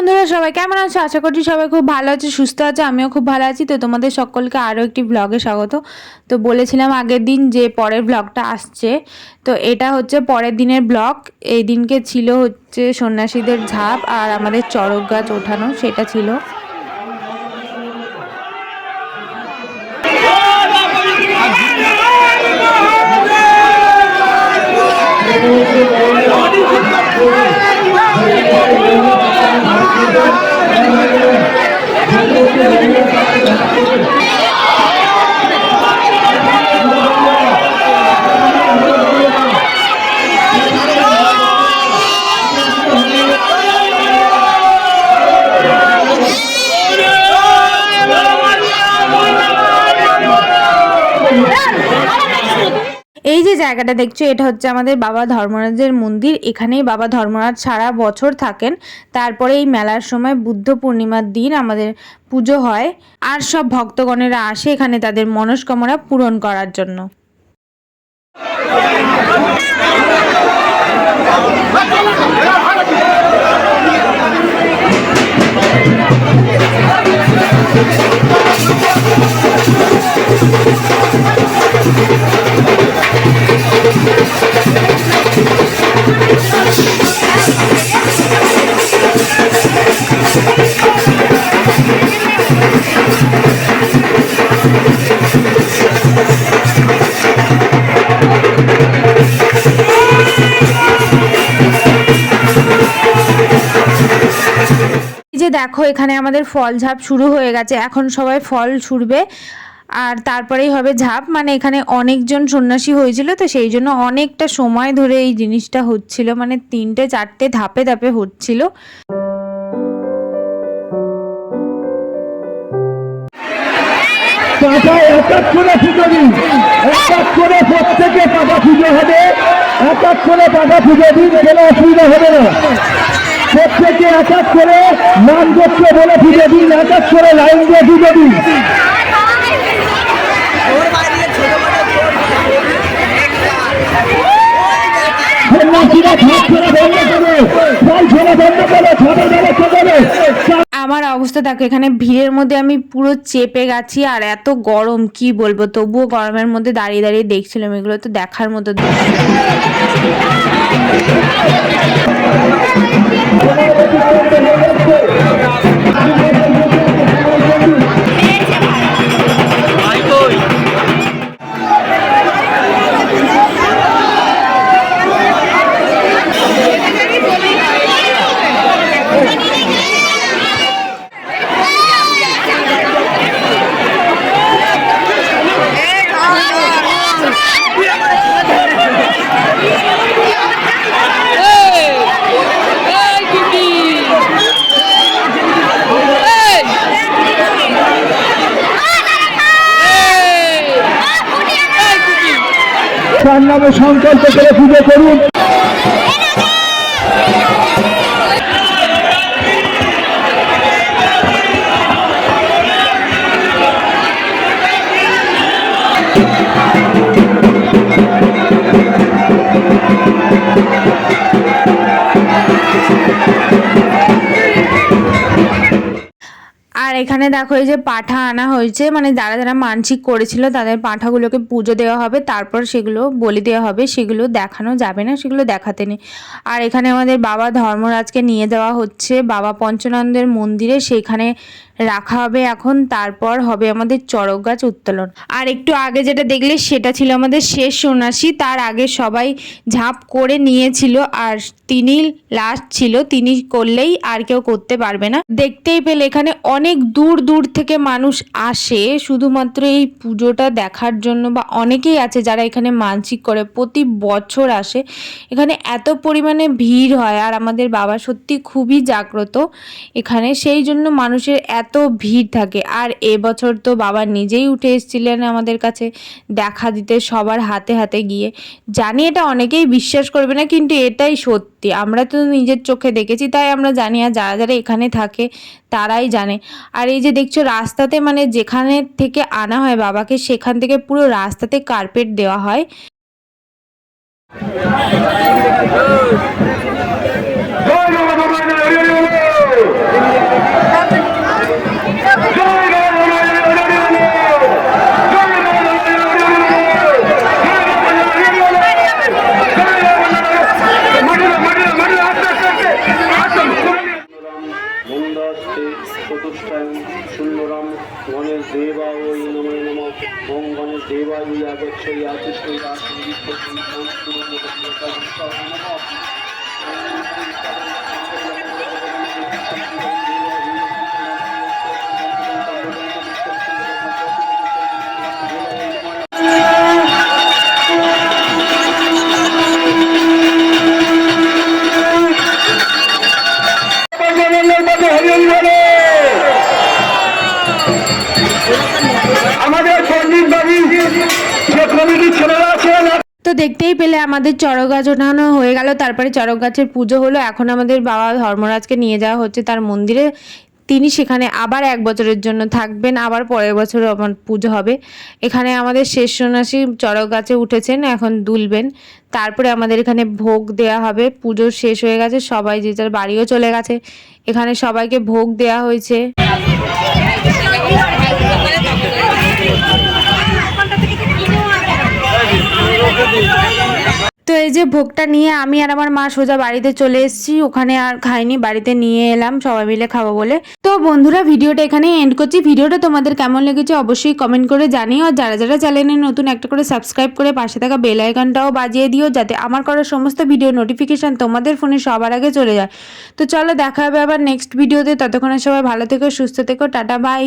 বন্ধুরা সবাই কেমন আছো? আশা করছি সবাই খুব ভালো আছে, সুস্থ আছে। আমিও খুব ভালো আছি। তো তোমাদের সকলকে আরও একটি ব্লগে স্বাগত। তো বলেছিলাম আগের দিন যে পরের ব্লগটা আসছে, তো এটা হচ্ছে পরের দিনের ব্লগ। এই দিনকে ছিল হচ্ছে সন্ন্যাসীদের ঝাঁপ আর আমাদের চড়ক গাছ ওঠানো, সেটা ছিল। এই যে জায়গাটা দেখছো, এটা হচ্ছে আমাদের বাবা ধর্মরাজের মন্দির। এখানেই বাবা ধর্মরাজ সারা বছর থাকেন। তারপরে এই মেলার সময় বুদ্ধ পূর্ণিমার দিন আমাদের পুজো হয়, আর সব ভক্তগণেরা আসে এখানে তাদের মনস্কামনা পূরণ করার জন্য। যে দেখো এখানে আমাদের ফল ঝাঁপ শুরু হয়ে গেছে, এখন সবাই ফল ছুঁড়বে আর তারপরেই হবে ঝাঁপ। মানে এখানে অনেকজন সন্ন্যাসী হয়েছিল, তো সেই জন্য অনেকটা সময় ধরে এই জিনিসটা হচ্ছিল, মানে 3-4টে ধাপে ধাপে হচ্ছিল। প্রত্যেকে পাতা পুজো হবে, এক এক করে পাতা পুজো দিন, কোনো অসুবিধা হবে না। প্রত্যেকে এক এক করে নাম গোত্র বলে পুজো দিন, এক এক করে লাইন দিয়ে পুজো দিন। আমার অবস্থা দেখো, এখানে ভিড়ের মধ্যে আমি পুরো চেপে গেছি, আর এত গরম কি বলবো, তবুও গরমের মধ্যে দাঁড়িয়ে দাঁড়িয়ে দেখছিলাম। এগুলো তো দেখার মতো। তার নামে সংকল্প করে পুজো করুন। আর এখানে দেখো এই যে পাঁঠা আনা হয়েছে, মানে যারা যারা মানসিক করেছিল তাদের পাঁঠাগুলোকে পুজো দেওয়া হবে, তারপর সেগুলো বলি দেওয়া হবে। সেগুলো দেখানো যাবে না, সেগুলো দেখাতে নেই। আর এখানে আমাদের বাবা ধর্মরাজকে নিয়ে যাওয়া হচ্ছে বাবা পঞ্চনন্দের মন্দিরে, সেখানে রাখা হবে এখন। তারপর হবে আমাদের চড়ক গাছ উত্তোলন। আর একটু আগে যেটা দেখলে সেটা ছিল আমাদের শেষ সন্ন্যাসী। তার আগে সবাই ঝাঁপ করে নিয়েছিল, আর তিনি লাস্ট ছিল। তিনি করলেই আর কেউ করতে পারবে না। দেখতেই পেলে এখানে অনেক দূর দূর থেকে মানুষ আসে শুধুমাত্র এই পুজোটা দেখার জন্য, বা অনেকেই আছে যারা এখানে মানসিক করে প্রতি বছর আসে। এখানে এত পরিমাণে ভিড় হয়, আর আমাদের বাবা সত্যি খুবই জাগ্রত এখানে, সেই জন্য মানুষের এত ভিড় থাকে। আর এবছর তো বাবা নিজেই উঠে এসেছিলেন আমাদের কাছে দেখা দিতে, সবার হাতে হাতে গিয়ে। জানি এটা অনেকেই বিশ্বাস করবে না, কিন্তু এটাই সত্যি। আমরা তো নিজের চোখে দেখেছি, তাই আমরা জানি, আর যারা যারা এখানে থাকে তারাই জানে। আর এই যে দেখছো রাস্তাতে, মানে যেখানে থেকে আনা হয় বাবাকে, সেখান থেকে পুরো রাস্তাতে কার্পেট দেওয়া হয়। আমাদের পণ্ডিত বাবু যে কমিটির ছেলেরা আছেন। তো দেখতেই পেলে আমাদের চড়ক গাছ ওঠানো হয়ে গেল, তারপরে চড়ক গাছের পুজো হলো। এখন আমাদের বাবা ধর্মরাজকে নিয়ে যাওয়া হচ্ছে তার মন্দিরে। তিনি সেখানে আবার 1 বছরের জন্য থাকবেন, আবার পরের বছর আমার পুজো হবে। এখানে আমাদের শেষ সন্ন্যাসী চড়ক গাছে উঠেছেন, এখন দুলবেন। তারপরে আমাদের এখানে ভোগ দেয়া হবে। পুজো শেষ হয়ে গেছে, সবাই যে যার বাড়িও চলে গেছে। এখানে সবাইকে ভোগ দেয়া হয়েছে। তো এই যে ভোগটা নিয়ে আমি আর আমার মা সোজা বাড়িতে চলে এসেছি, ওখানে আর খাইনি, বাড়িতে নিয়ে এলাম সবাই মিলে খাবো বলে। তো বন্ধুরা, ভিডিওটা এখানে এন্ড করছি। ভিডিওটা তোমাদের কেমন লেগেছে অবশ্যই কমেন্ট করে জানিও। আর যারা যারা চ্যানেলে নতুন, একটা করে সাবস্ক্রাইব করে পাশে থাকা বেল আইকনটাও বাজিয়ে দিও, যাতে আমার করা সমস্ত ভিডিও নোটিফিকেশন তোমাদের ফোনে সবার আগে চলে যায়। তো চলো, দেখা হবে আবার নেক্সট ভিডিওতে। ততক্ষণে সবাই ভালো থেকো, সুস্থ থেকো, টাটা, বাই।